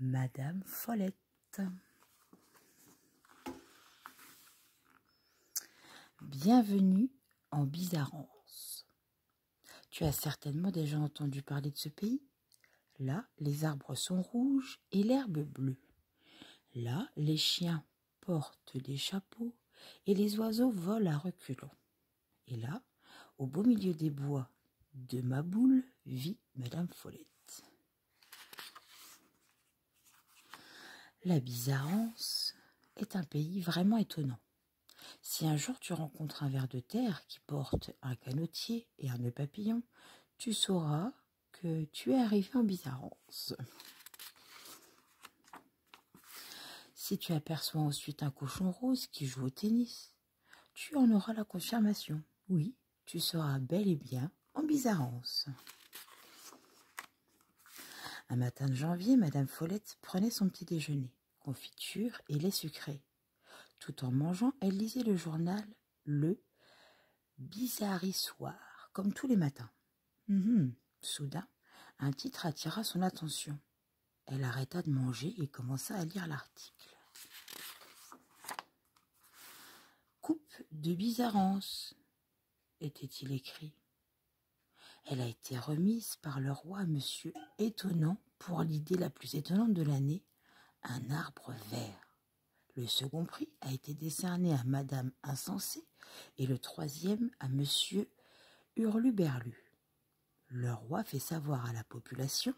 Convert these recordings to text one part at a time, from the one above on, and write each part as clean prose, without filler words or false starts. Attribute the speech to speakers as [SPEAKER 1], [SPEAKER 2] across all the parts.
[SPEAKER 1] Madame Follette. Bienvenue en Bizarrance. Tu as certainement déjà entendu parler de ce pays. Là, les arbres sont rouges et l'herbe bleue. Là, les chiens portent des chapeaux et les oiseaux volent à reculons. Et là, au beau milieu des bois de Maboule, vit Madame Follette. La Bizarrance est un pays vraiment étonnant. Si un jour tu rencontres un ver de terre qui porte un canotier et un nœud papillon, tu sauras que tu es arrivé en Bizarrance. Si tu aperçois ensuite un cochon rose qui joue au tennis, tu en auras la confirmation. Oui, tu seras bel et bien en Bizarrance. Un matin de janvier, Madame Follette prenait son petit déjeuner, confiture et lait sucré. Tout en mangeant, elle lisait le journal Le Bizarrissoir, comme tous les matins. Soudain, un titre attira son attention. Elle arrêta de manger et commença à lire l'article. Coupe de Bizarrance, était-il écrit. Elle a été remise par le roi Monsieur Étonnant pour l'idée la plus étonnante de l'année, un arbre vert. Le second prix a été décerné à Madame Insensée et le troisième à Monsieur Hurluberlu. Le roi fait savoir à la population,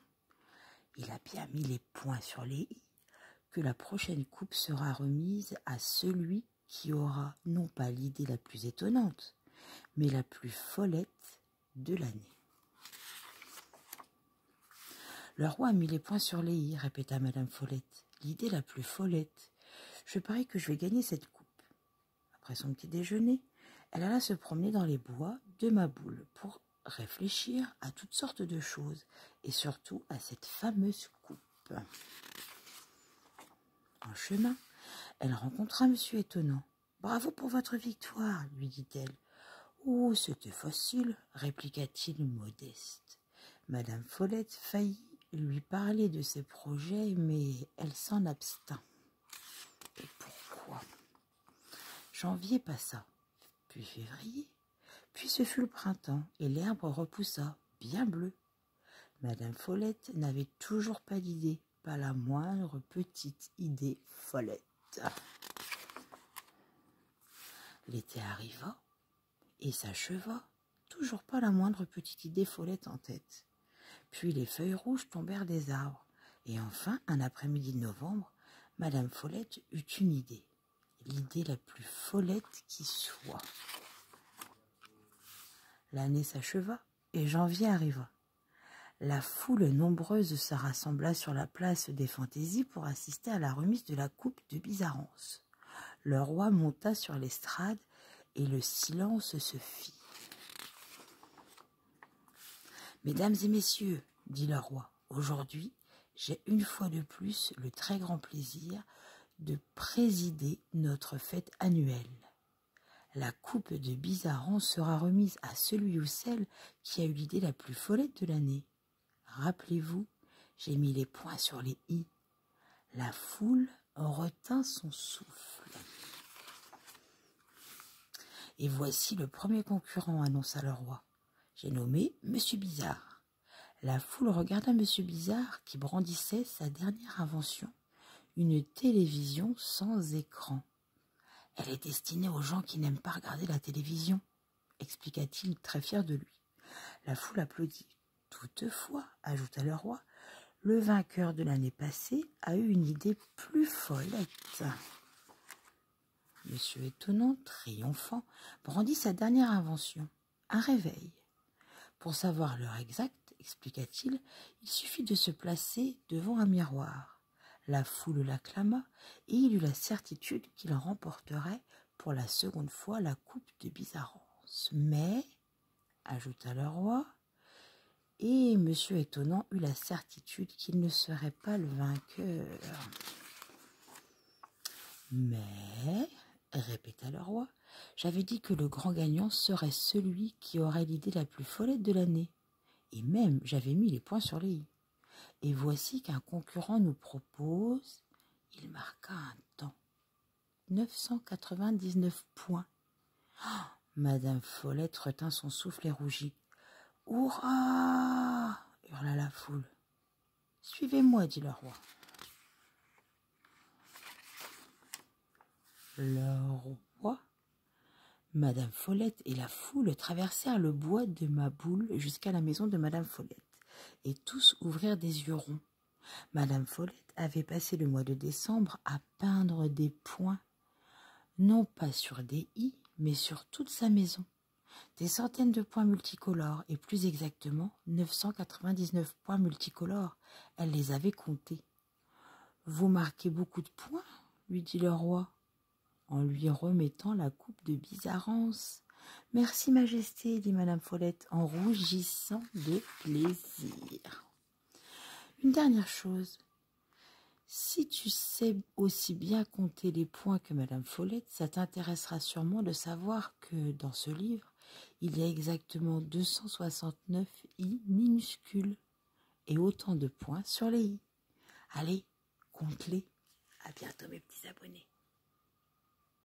[SPEAKER 1] il a bien mis les points sur les i, que la prochaine coupe sera remise à celui qui aura non pas l'idée la plus étonnante, mais la plus follette de l'année. Le roi a mis les points sur les i, répéta Madame Follette. L'idée la plus follette. Je parie que je vais gagner cette coupe. Après son petit déjeuner, elle alla se promener dans les bois de Maboule pour réfléchir à toutes sortes de choses et surtout à cette fameuse coupe. En chemin, elle rencontra Monsieur Étonnant. « Bravo pour votre victoire, lui dit-elle. « Oh, c'était facile, répliqua-t-il modeste. Madame Follette faillit lui parler de ses projets, mais elle s'en abstint. Et pourquoi? Janvier passa, puis février, puis ce fut le printemps, et l'herbe repoussa, bien bleue. Madame Follette n'avait toujours pas d'idée, pas la moindre petite idée follette. L'été arriva et s'acheva, toujours pas la moindre petite idée follette en tête. Puis les feuilles rouges tombèrent des arbres, et enfin, un après-midi de novembre, Madame Follette eut une idée, l'idée la plus follette qui soit. L'année s'acheva et janvier arriva. La foule nombreuse se rassembla sur la place des Fantaisies pour assister à la remise de la coupe de Bizarrance. Le roi monta sur l'estrade et le silence se fit. « Mesdames et messieurs, dit le roi, aujourd'hui, j'ai une fois de plus le très grand plaisir de présider notre fête annuelle. La coupe de Bizarrance sera remise à celui ou celle qui a eu l'idée la plus follette de l'année. Rappelez-vous, j'ai mis les points sur les i. La foule retint son souffle. Et voici le premier concurrent, annonça le roi. J'ai nommé Monsieur Bizarre. La foule regarda Monsieur Bizarre qui brandissait sa dernière invention, une télévision sans écran. Elle est destinée aux gens qui n'aiment pas regarder la télévision, expliqua-t-il très fier de lui. La foule applaudit. Toutefois, ajouta le roi, le vainqueur de l'année passée a eu une idée plus follette. Monsieur Étonnant, triomphant, brandit sa dernière invention, un réveil. Pour savoir l'heure exacte, expliqua-t-il, il suffit de se placer devant un miroir. La foule l'acclama et il eut la certitude qu'il remporterait pour la seconde fois la coupe de Bizarrance. Mais, ajouta le roi, et Monsieur Étonnant eut la certitude qu'il ne serait pas le vainqueur. Mais, répéta le roi, j'avais dit que le grand gagnant serait celui qui aurait l'idée la plus follette de l'année. Et même, j'avais mis les points sur les i. Et voici qu'un concurrent nous propose, il marqua un temps, 999 points. Oh, Madame Follette retint son souffle et rougit. « Hurrah !» hurla la foule. « Suivez-moi, dit le roi. » Le roi, Madame Follette et la foule traversèrent le bois de Maboule jusqu'à la maison de Madame Follette, et tous ouvrirent des yeux ronds. Madame Follette avait passé le mois de décembre à peindre des points, non pas sur des i, mais sur toute sa maison. Des centaines de points multicolores, et plus exactement 999 points multicolores. Elle les avait comptés. « Vous marquez beaucoup de points ?» lui dit le roi, en lui remettant la coupe de Bizarrance. « Merci, Majesté, dit Madame Follette, en rougissant de plaisir. Une dernière chose. Si tu sais aussi bien compter les points que Madame Follette, ça t'intéressera sûrement de savoir que dans ce livre, il y a exactement 269 i minuscules et autant de points sur les i. Allez, compte-les. À bientôt mes petits abonnés.